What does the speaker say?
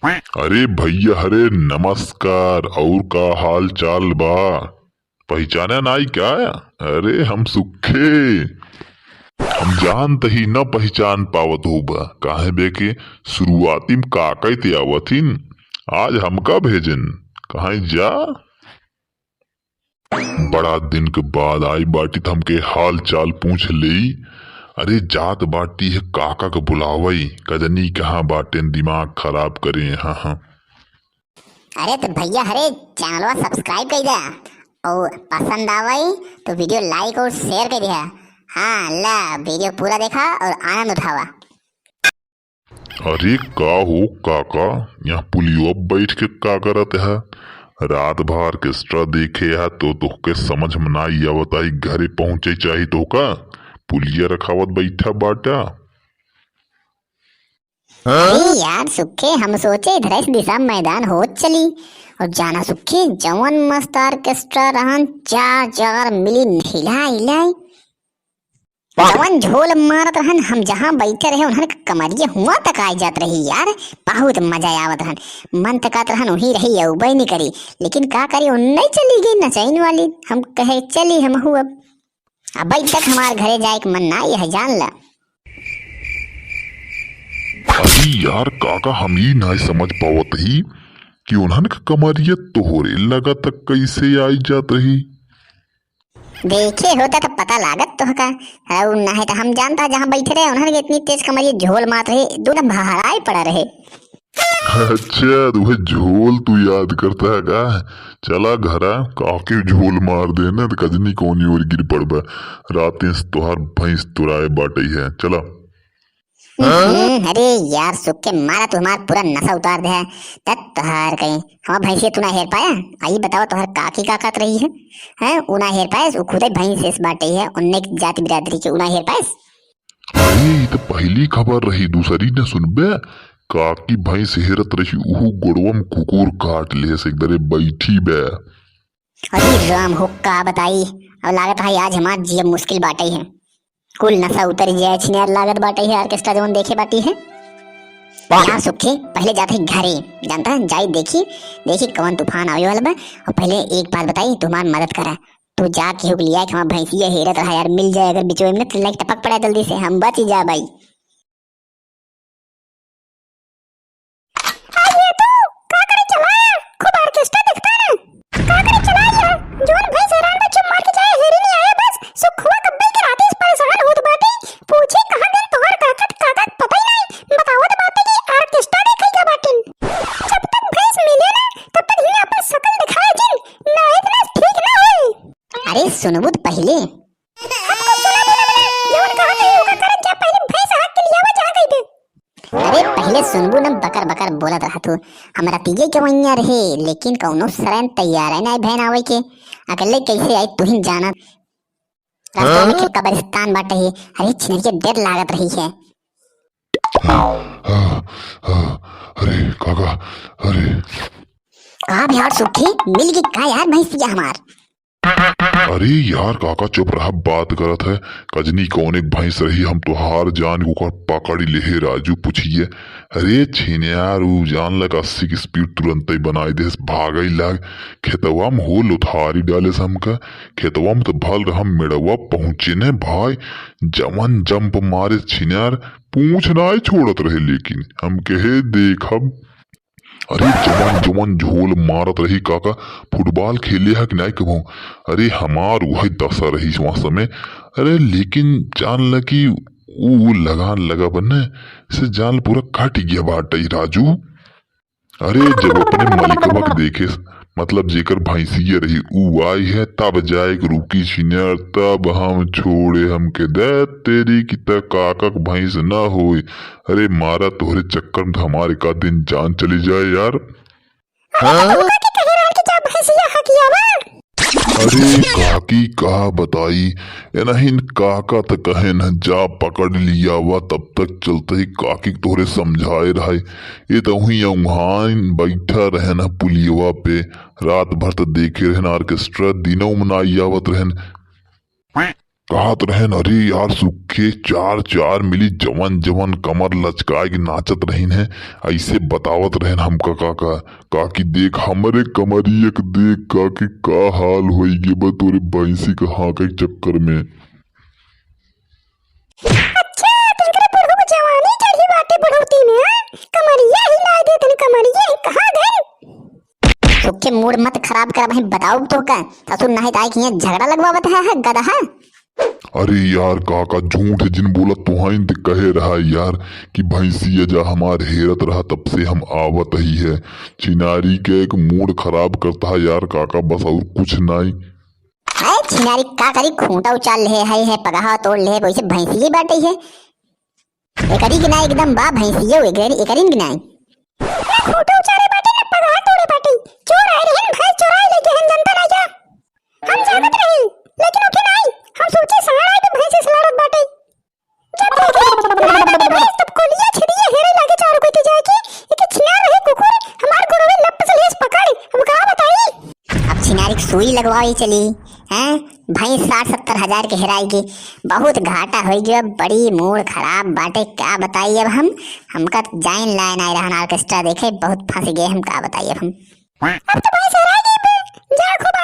अरे भैया, हरे नमस्कार। और का हाल चाल बा? पहचाना नाई क्या? अरे हम सुखे। हम जानत ही न पहचान पावत होबा काहे बे के शुरुआती में काकई ते आवथिन। आज हमका भेजन कहाँ जा। बड़ा दिन के बाद आई बाटी त हमके हाल चाल पूछ लेई। अरे जात बाटी है काका के बुलावई, कजनी कहाँ बाटेन दिमाग खराब करे। हाँ हाँ। अरे तो भैया हरे चैनलवा सब्सक्राइब कर दिया और पसंद आवई तो वीडियो लाइक और शेयर कर दिया। हाँ ला वीडियो पूरा देखा और आनंद उठावा। अरे का हो काका, यहाँ पुलियो बैठ के का करत है? रात भर ऑर्केस्ट्रा देखे है तो तोहके समझ में ना आवताई घरे पहुंचे चाहिए तो का पुलिया रखावत बैठा बाटा। अरे यार सुखे हम सोचे इधर इस दिशा में मैदान हो चली और जाना सुखे जवन मस्त ऑर्केस्ट्रा रहन चार चार मिली हिला हिलाई जवन झोल मारत रहन। हम जहाँ बैठे रहे उन्हन कमरिया हुआ तक आई जात रही यार। बहुत मजा आवत रहन, मन तकात रहन वही रही उबई नहीं करी। लेकिन का करी उन्हीं चली गई नचैन वाली। हम कहे चली हम हुआ अब तक हमारे घरे जाए के मन ना यह जान ला। अरे यार काका, हम ही ना समझ पावत ही कि उन्हन के कमरिया तोहरे लगा तक कैसे आई जात रही। देखे होता तो पता लागत तो का और नहीं तो हम जानता जहाँ बैठे रहे उन्होंने इतनी तेज कमरिया झोल मार रहे दोनों बहराए पड़ा रहे। अच्छा तुम्हें झोल तू याद करता है का? चला घरा काके झोल मार देना तो कजनी कोनी और गिर पड़बा। रात तुहार भैंस तुराए बाटे है। चला। अरे यार सुख के मारा तुम्हारा पूरा नशा उतार दे है तब तुहार कहीं हम भैंसे तू ना हेर पाया। आई बताओ तुहार काकी का करत रही है हैं उना हेर पाए खुद भैंस इस बाटे है उन्ने जाति बिरादरी के उना हेर पाए। अरे ये तो पहली खबर रही, दूसरी न सुनबे। काकी भैंस हेरत रही उहू गोड़वम कुकुर काट ले से इधरे बैठी बे। अरे राम हुक्का बताई अब लागत है आज हमार जीवन मुश्किल बाटे है। कुल नशा उतर जाए छिनार लागत बाटे है ऑर्केस्ट्रा जवन देखे बाटी है। यहाँ सुखे पहले जाते घरे जानता है जाई देखी देखी कौन तूफान आवे वाला बा। और पहले एक बात बताई तुम्हारी मदद करा तू जा के हुक लिया कि हम भैंसिया हेरत रहा यार मिल जाए अगर बिचोए में तो लाइक टपक पड़ा जल्दी से हम बच जा भाई। अरे सुनबू तो पहले अरे पहले सुनबू न बकर बकर बोलत रहा तू हमरा तीजे के वैया रहे लेकिन कौनो सरन तैयार है ना बहन आवे के अकेले कैसे आई तू ही जाना। रास्ते में के कब्रिस्तान बाटे है। अरे छिनरिया डर लागत रही है। अरे काका, अरे कहा यार सुखी मिल गई का यार भैंसिया हमार। अरे यार काका चुप रहा, बात करत है। कजनी कौन एक भैंस रही हम तो हार जान को पकड़ी ले राजू पूछिए। अरे छीने यार वो जान लग 80 की स्पीड तुरंत ही बनाई दे भागई लग खेतवा में हो उधारी डाले से हमका। खेतवा में तो भल हम मेड़वा पहुंचे ने भाई जमन जंप मारे छिनार पूछ ना छोड़त रहे लेकिन हम कहे देखब। अरे जवन जवन झोल मारत रही काका फुटबॉल खेले है कि नहीं कहो। अरे हमार वही दशा रही वहां समय। अरे लेकिन जान ल कि वो लगान लगा बनने से जान पूरा कट गया बाटे राजू। अरे जब अपने मलिकवा के देखे मतलब जेकर भैंसिया रही ऊ आई है तब जाए रुकी छिनर तब हम छोड़े हमके दे तेरी की त काका भैंस ना होए। अरे मारा तोहरे चक्कर में हमारे का दिन जान चली जाए यार। अरे काकी कहा बताई नहीं काका तो कहे न जा पकड़ लिया हुआ तब तक चलते ही काकी तोहरे समझाए रहे। ये तो वही वहां बैठा रहे न पुलियवा पे रात भर तो देखे रहन ऑर्केस्ट्रा दिनों मनाई आवत रहन। कहत रहन अरे यार सुखे चार चार मिली जवन जवन कमर लचकाए के नाचत रहीन है। ऐसे बतावत रहन हमका काका काकी देख हमरे कमरिया के देख काकी का हाल होई गे बा तोरे भैंसी के हाँके चक्कर में। अच्छा तुमरे बुढ़ऊ जवानी चढ़ी बाटे बुढ़ऊती में कमरिया हिला दे तन कमरिया कहां गए। सुखे मूड मत खराब कर भाई, बताओ तो का ससुर नहीं ताई कि यहाँ झगड़ा लगवावत है गधा। अरे यार काका झूठ है जिन बोला तुहाइन ते कहे रहा यार कि भैंसी जा हमार हेरत रहा तब से हम आवत ही है। चिनारी के एक मूड खराब करता है यार काका बस और कुछ नहीं। है छिनारी का करी खूंटा उचाल है पगाहा तोड़ ले वैसे भैंसी बाटे है एकरी की ना एकदम बा भैंसियो एकरी की ना फोटो उचारे बाटे न पगार तोड़े बाटे चोर आए रहन घर चोराए लेके हम जनता ना जा हम जानत रही लेकिन ओके नहीं हम सोचे सहारा है तो भैंसे सलारत बाटे जब देखे तब कोलिया छड़िया हेरे लागे चारों कोई जाए के एक छिना रहे कुकुर हमार गोड़वे लप से लेस पकड़ हम का बताई। अब छिनारी की सुई लगवाई चली हैं भैंस 60-70 हजार के हेराएगी बहुत घाटा हो गया बड़ी मूड खराब बाटे क्या बताइए अब हमका जाइन लाइन आए रहन ऑर्केस्ट्रा देखे बहुत फंस गए हम क्या बताइए अब हम। अब तो भैंस हेराएगी जा खूब